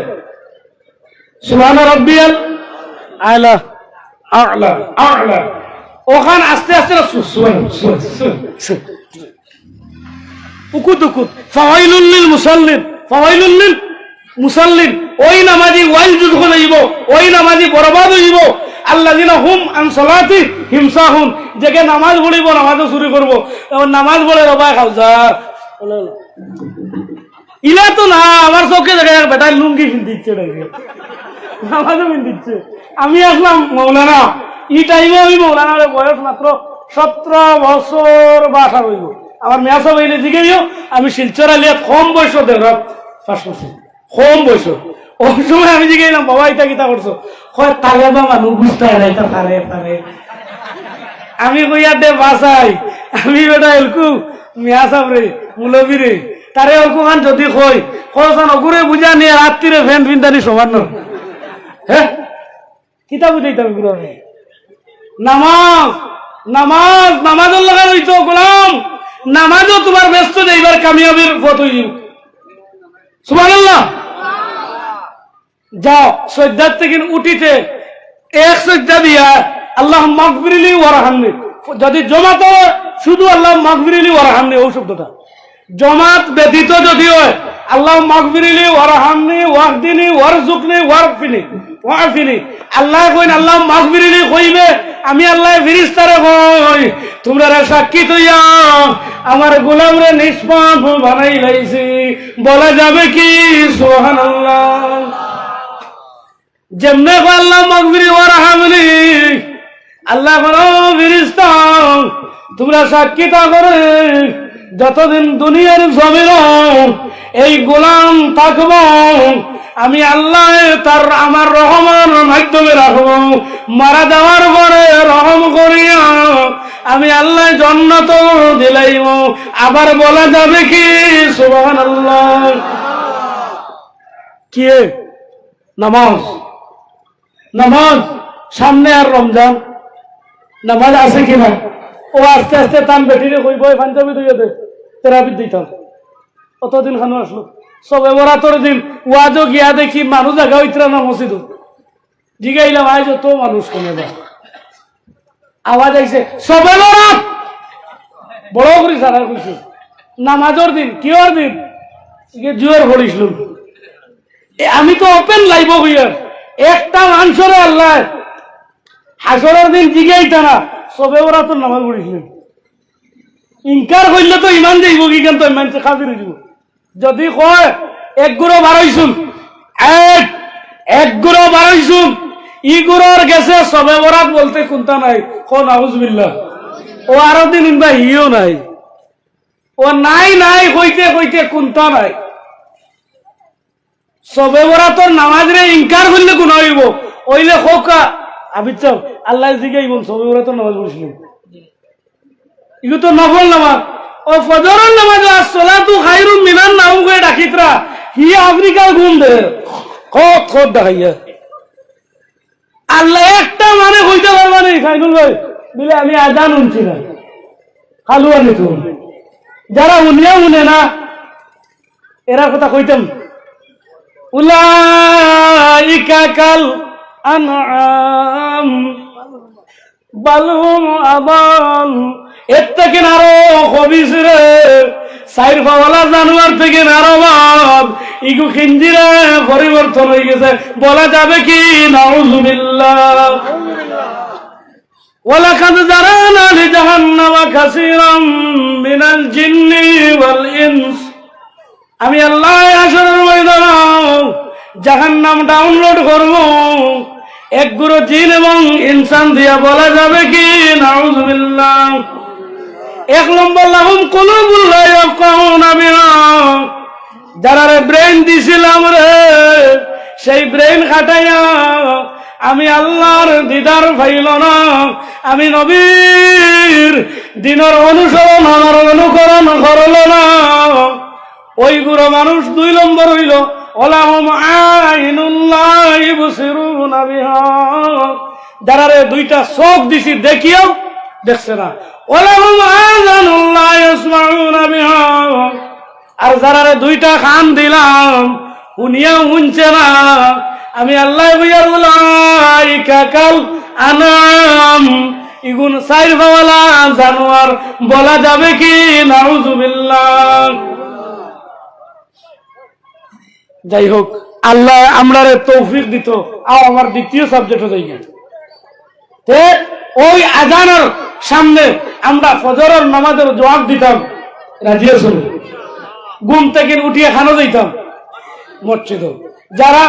সুবহান রাব্বিয়াল আলা আলা আলা ওখান আস্তে আস্তে উকুত উকুত ফাওয়াইলুল লিল মুসাল্লিন ফাওয়াইলুল লিল মুসাল্লিন ওই নামাজি ওয়াইল যুদ্ধ হইব ওই নামাজি বরবাদ হইব আল্লাযিনা হুম আন সালাতি হিমসাহুন যেকে নামাজ পড়িব নামাজও চুরি করব এবং নামাজ পড়ে রবাই খাও যা ইলা তো না আমার চোখে দেখে বেটা লুঙ্গি কিনতে নামাজও কিনতে আমি আসলাম মৌলানা এই টাইমে আমি মৌলানার বয়স মাত্র 17 বছর বা 18 হইব আমার মেয়া সব হইলে জিগাইও আমি শিলচর আলিয়া কম বয়স দেড় পাঁচ বছর কম বয়স ওই সময় আমি জিগাইলাম বাবা এটা কিতা করছো কয় তালে বা মানুষ বুঝতে হয় না তারে তারে আমি কইয়া দে বাসাই আমি বেটা এলকু মিয়া সাহেব রে মুলবি রে তারে অল্প খান যদি কই কয়সান অগুরে বুঝা নিয়ে রাত্রিরে ফ্যান ফিনদানি সমান না হ্যাঁ কিতা বুঝাইতাম গুলো নামাজ নামাজ নামাজের লাগা হইতো গোলাম নামাজও তোমার ব্যস্ত যাইবার কামিয়াবির পথ হইল সুবহানাল্লাহ যাও সজ্জাত থেকে উঠিতে এক সজ্জা দিয়া আল্লাহ মাগফিরলি ওয়ারহামনি যদি জমাত শুধু আল্লাহ মাগফিরলি ওয়ারহামনি ও শব্দটা জমাত ব্যতীত যদি হয় আল্লাহ মাগফিরলি ওয়ারহামনি ওয়াহদিনি ওয়ারজুকনি ওয়ারফিনি আল্লাহ কইন আল্লাহ মাগফিরলি কইবে আমি আল্লাহ ফেরেশতারে কই তোমরা সাক্ষী হইয়া আমার গোলামরে নিষ্পাপ বানাই লাইছি বলা যাবে কি সুবহানাল্লাহ যেমনে আল্লাহ মাগফিরি ওয়ারহামনি আল্লাহ বলো ফেরেশতা তোমরা সাক্ষী করে যতদিন দুনিয়ার জমিন এই গোলাম থাকব আমি আল্লাহ তার আমার রহমের মাধ্যমে রাখবো মারা যাওয়ার পরে রহম করিয়া আমি আল্লাহ জান্নাত দিলাইব আবার বলা যাবে কি সুবহানাল্লাহ কি নামাজ নামাজ সামনে আর রমজান নামাজ আছে কিনা ও আস্তে আস্তে তান বেটিরে কইব পাঞ্জাবি দুইয়ে দে তেরাবি দিতাম অতদিন খানো আসলো সবে বরাতর দিন ওয়াজও গিয়া দেখি মানুষ জায়গা হইতরা না মসজিদ জিগাইলাম আজ তো মানুষ কমে বা আওয়াজ আইছে সবে বরাত বড় করি সারা কইছে নামাজের দিন কিওর দিন জুয়ের পড়িছিল আমি তো ওপেন লাইব হইয়ার একটা মানুষরে আল্লাহ হাসরের দিন জিগাইতা না সবে বরাতর নামাজ পড়িছিলেন ইনকার করলে তো ইমান যাইব কি কেন তো ইমান খাবির হইব যদি কয় এক গুড়ো বাড়াইছুন এক গুড়ো বাড়াইছুন ই গুড়োর গেছে সবে বরাত বলতে কোনটা নাই কো নাউজুবিল্লাহ ও আরো দিন ইনবা হিও নাই ও নাই নাই কইতে কইতে কোনটা নাই সবে বরাতর নামাজরে ইনকার করলে কোন হইব ওইলে খোকা আবিচাও আল্লাহ জিগাইব সবে বরাতর নামাজ পড়ছিলেন ইগো তো নফল নামাজ ও ফজরের নামাজ আসসালাতু খায়রুম মিনান নাওম করে ডাকিতরা হি আফ্রিকার ঘুম দে কত কত দেখাইয়া আল্লাহ একটা মানে কইতে পারবা না খাইনুল ভাই বলে আমি আজান শুনছি না খালুয়া নিতো যারা উনিয়া উনে না এরা কথা কইতাম উলাইকা কাল আনআম বালহুম আবাল এর থেকে আরো খবিস রে সাইর পাওয়ালা জানোয়ার থেকে আরো বাদ ইগু খিঞ্জিরে পরিবর্তন হয়ে গেছে বলা যাবে কি নাউজুবিল্লাহ ওয়ালাকাদ জারানা লিজাহান্নামা কাসীরাম মিনাল জিন্নি ওয়াল ইনস আমি আল্লাহ আসরের ময়দানে জাহান্নাম ডাউনলোড করব, এক গুরু জিন এবং ইনসান দিয়া বলা যাবে কি নাউযুবিল্লাহ। 1 নম্বর লাহুম কুলুবুল লা ইয়াফকাহুনা বিহা, যারা ব্রেন দিছিলাম রে সেই ব্রেন খাটাইয়া আমি আল্লাহর দিদার পাইল না, আমি নবীর দিনের অনুসরণ আমার অনুকরণ করল না, ওই গুরু মানুষ 2 নম্বর হইল ওলাহুম আইনুল্লাহ ইবসিরুনা বিহা, যারা দুইটা চোখ দিছি দেখিও দেখছে না, ওলাহুম আযানুল্লাহ ইয়াসমাউনা বিহা, আর যারা দুইটা কান দিলাম উনিও শুনছে না, আমি আল্লাহ উলাইকা কাল আনাম, ইগুন চাইর পাওয়ালা জানোয়ার বলা যাবে কি নাউযুবিল্লাহ। যাই হোক, আল্লাহ আমরারে তৌফিক দিত। আমার দ্বিতীয় সাবজেক্ট হয়ে গেছে, ওই আজানের সামনে আমরা ফজরের নামাজের জবাব দিতাম, রাজি আছেন? ঘুম থেকে উঠিয়ে খানো দিতাম মসজিদ, যারা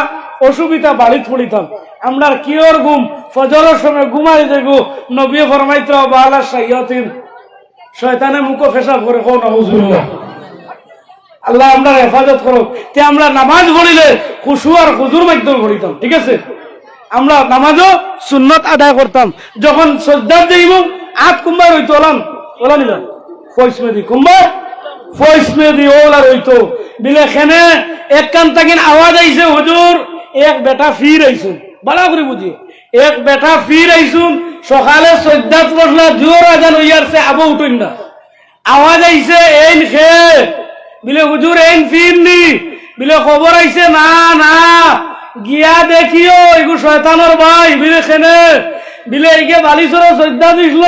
অসুবিধা বাড়ি পড়িতাম আমরা কিওর ঘুম ফজরের সময় ঘুমাই দেখো, নবী ফরমাইত বালা শাইয়াতিন, শয়তানে মুখ পেশাব করে কোন নাউযুবিল্লাহ। আল্লাহ আমরা হেফাজত করো। তে আমরা নামাজ পড়িলে খুশু আর হুজুর মাধ্যমে পড়িতাম, ঠিক আছে? আমরা নামাজও সুন্নত আদায় করতাম। যখন সজ্জা দেইব আট কুম্বার হইতো, ওলা নিলাম ফয়সমেদি কুম্বার ফয়সমেদি ওলা রইতো বিলে খেনে এক কান তাকিন আওয়াজ আইছে, হুজুর এক বেটা ফির আইছুন, বালা করে বুঝি এক বেটা ফির আইছুন, সকালে সজ্জাত বসলা জোর আজান হইয়ারছে, আবু উঠুন না, আওয়াজ আইছে এই খে বিলে হুজুর এই ফিরনি বিলে খবর আইছে, না না গিয়া দেখিও এগু শয়তানের ভাই বিলে খেনে বিলে এইকে বালিশর সজ্জা দিছিল,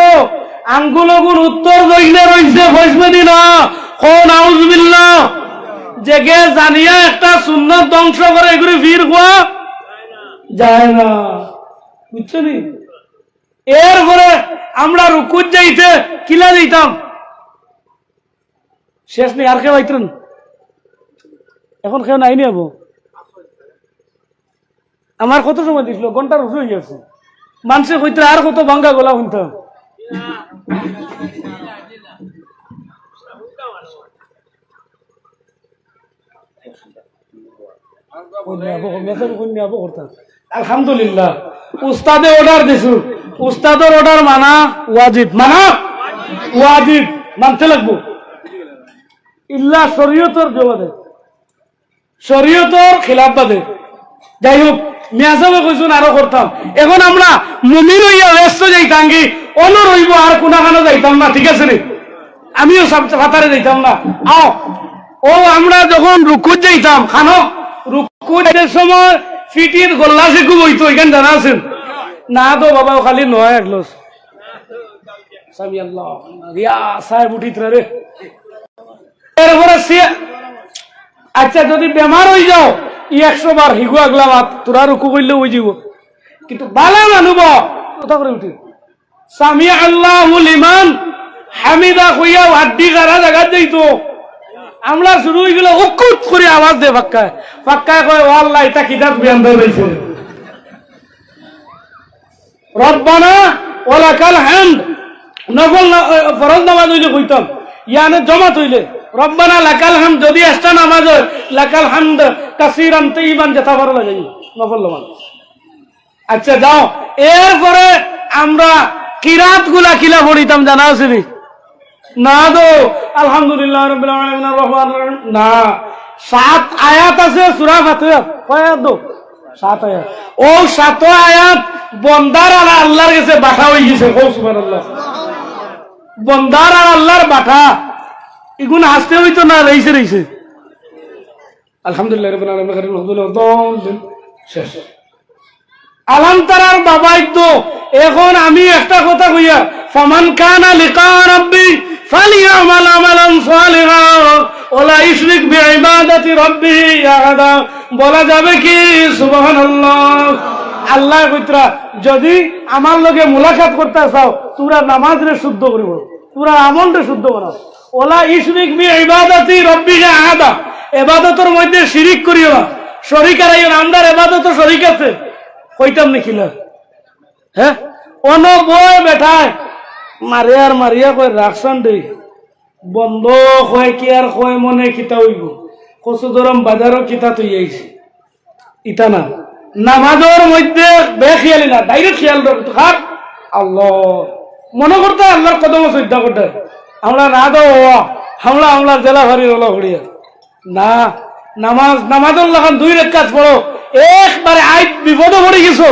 আঙ্গুল গুণ উত্তর দক্ষিণে রইছে ফয়সমেদি না কোন নাউযুবিল্লাহ। জেগে জানিয়া একটা সুন্নত ধ্বংস করে এগুলি ভিড় হওয়া যায় না, বুঝছো নি? এরপরে আমরা রুকুত যাইতে কিলা দিতাম, শেষ নেই আর কেউ আইতেন, এখন কেউ নাই নি আবো। আমার কত সময় দিছিল, ঘন্টার উপরে হয়ে গেছে, মানুষের হইতে আর কত ভাঙ্গা গলা শুনতাম। আলহামদুলিল্লাহ উস্তাদে অর্ডার দিছু, উস্তাদের অর্ডার মানা ওয়াজিব, ওয়াজিব মানতে লাগবো, ইল্লা শরীয়তর জবাদে শরীয়তর খিলাফ বাদে। যাই হোক মিয়াজাবে কইছুন আরো করতাম, এখন আমরা মুমিন হইয়া ব্যস্ত যাইতাম কি অন্য রইব আর কোনাখানে যাইতাম না, ঠিক আছে রে? আমিও সব ফাতারে যাইতাম না। ও আমরা যখন রুকুত যাইতাম খানো রুকুতের সময় ফিটির গোল্লা শিখু বইতো, এখানে জানা আছেন না? তো বাবা খালি নয় একলস সামি আল্লাহ রিয়া সাহেব উঠিত রে। এরপরে আচ্ছা যদি বেমার হয়ে যাও 100 বার হিগু আগলা বাত তোরা রুকু করলে ওই যাব, কিন্তু বালা মানুব কথা করে উঠি সামি আল্লাহ লিমান হামিদা কইয়া হাড্ডি গাড়া জায়গা যাইতো, আমরা শুরু হয়ে গেল উকুত করে আওয়াজ দে ফাক্কায় ফাক্কায় কয় আল্লাহ এটা কিতাব বিয়ান হইছে, রব্বানা ওয়ালাকাল হামদ। নফল ফরজ নামাজ হইলে কইতাম ইয়ানে জমা হইলে রব্বানা লাকাল হামদ, যদি একটা নামাজ হয় লাকাল হামদ কাসীরান তাইয়িবান যেটা ভালো লাগে নফল নামাজ। আচ্ছা যাও, এরপরে আমরা কিরাত গুলা কিলা পড়িতাম জানা আছে নি? না তো আলহামদুলিল্লাহ রাব্বিল আলামিন আর রহমানির রহিম না, 7 আয়াত আছে সূরা ফাতিহা, কয় আয়াত? 7 আয়াত। ও 7 আয়াত বন্দার আর আল্লাহর কাছে বাটা হয়ে গেছে, সুবহানাল্লাহ। বন্দার আর আল্লাহর বাটা এগুলো হাসতে হইতো না, রইছে আলহামদুলিল্লাহ রাব্বিল আলামিন শেষ। আলান্তারার বাবাই তো এখন আমি একটা কথা কইয়া ফামান কানা লিকা রাব্বি ফালিয়ামাল আমালান সালিহা ওয়ালা ইশরিক বিইবাদাতি রাব্বিহি আহাদা বলা যাবে কি সুবহানাল্লাহ। আল্লাহ কইতরা যদি আমার লগে মুলাকাত করতে চাও তোমরা নামাজরে শুদ্ধ করিব, তোমরা আমলরে শুদ্ধ করো, ওয়ালা ইশরিক বিইবাদাতি রাব্বিহি আহাদা এবাদতের মধ্যে শিরিক করিও না, শরিক আর আমরার এবাদত শরিক আছে কইতাম নাকি না? হ্যাঁ, অন বই বেঠায় মারিয়ার মারিয়া কই রাখছান দেই বন্ধ হয় কি আর কয় মনে কিতা হইব কচু দরম বাজারও কিতা তুই আইছি ইটা না। নামাজের মধ্যে বেখিয়ালি না, ডাইরেক্ট খেয়াল রাখতো খার আল্লাহ মনে করতে আল্লাহর কদম শ্রদ্ধা করতে আমরা না দো আমরা জেলা ভারির হলো হড়িয়া না। নামাজের লাগান 2 রাকাত পড়ো, একবারে আই বিপদে পড়ে গেছো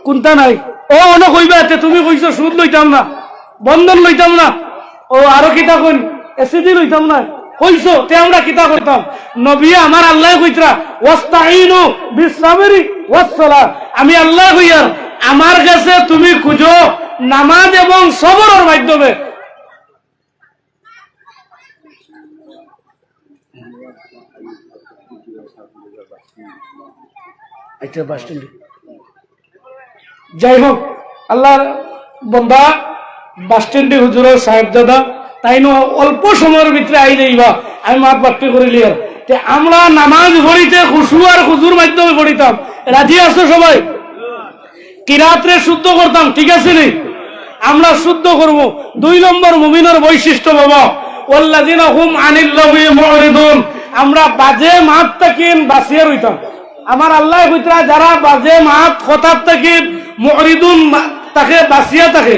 কোনটা নাই। ও অন কইবা তুমি কইছো সুদ লইতাম না, বন্ধন লইতাম না, ও আরো কিতা কইন এসিডি লইতাম না কইছো, তে আমরা কিতা করতাম? নবী আমার আল্লাহ কইতরা ওয়াস্তাইনু বিসসাবরি ওয়াসসালাহ, আমি আল্লাহ কইয়ার আমার কাছে তুমি খুঁজো নামাজ এবং সবরের মাধ্যমে। আচ্ছা বাস স্ট্যান্ডে যাই হোক, আল্লাহর বন্দা বাস স্ট্যান্ডে হুজুরের সাহেবজাদা তাই অল্প সময়ের ভিতরে আই যাইবা, আমি মাত বাক্য করিলি আর আমরা নামাজ পড়িতে খুশু আর খুজুর মাধ্যমে পড়িতাম। রাজি আছো সবাই? কিরাতরে শুদ্ধ করতাম, ঠিক আছে নি? আমরা শুদ্ধ করব। 2 নম্বর মুমিনের বৈশিষ্ট্য বাবা ওয়াল্লাযিনা হুম আনিল লাগহি মুরিদুন, আমরা বাজে মাত তাকিন বাসিয়া রইতাম। আমার আল্লাহ কইতরা যারা বাজে মাত কথার তাকিন মুরিদুন তাকে বাসিয়া থাকে,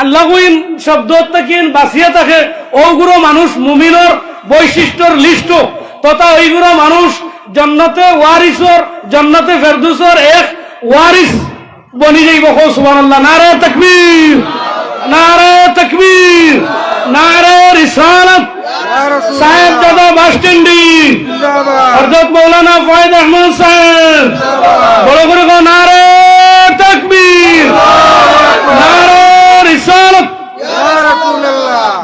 আল্লাহ কইন শব্দ তাকিন বাসিয়া থাকে, ওগুলো মানুষ মুমিনের বৈশিষ্ট্যর লিস্ট তথা ওইগুলো মানুষ জান্নাতে ওয়ারিসর জান্নাতে ফেরদৌসের এক ওয়ারিস বনি যাইব। সুবহানাল্লাহ, নারে তাকবীর, নারে তাকবীর, নারে রিসালাত। সাহেবজাদা বাস স্ট্যান্ডি হযরত মাওলানা ফয়েজ আহমদ সাহেব বড় করে গো নারে তাকবীর, নারে রিসালাত।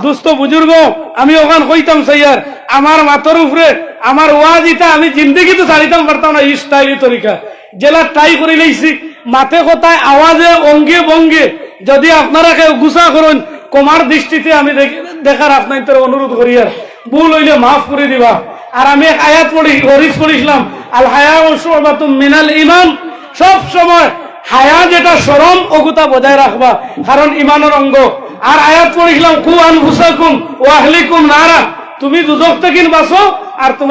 দোস্ত বুজুর্গ, আমি ওখান কইতাম সাইয়ার আমার মাথার উপরে আমার ওয়াজিটা আমি জিন্দগিতে ছাড়িতাম পারতাম না, স্টাইলি তরিকা জেলা ট্রাই করে লইছি। মাথে কথায় আওয়াজে অঙ্গে ভঙ্গে যদি আপনারা কেউ গুছা করেন কমার দৃষ্টিতে আমি দেখার আপনার অনুরোধ করি, আর ভুল হইলে মাফ করে দিবা। আর আমি এক আয়াত পড়ি হরিস পড়িছিলাম আল হায়া শুবাতুম মিনাল ঈমান, সব সময় হায়া যেটা শরম ওগুতা বজায় রাখবা, কারণ ঈমানের অঙ্গ। আর আয়াত পড়িছিলাম কু আনফুসাকুম ওয়া আহলিকুম নারা, তুমি দুজক থেকে বাঁচো আর তোমার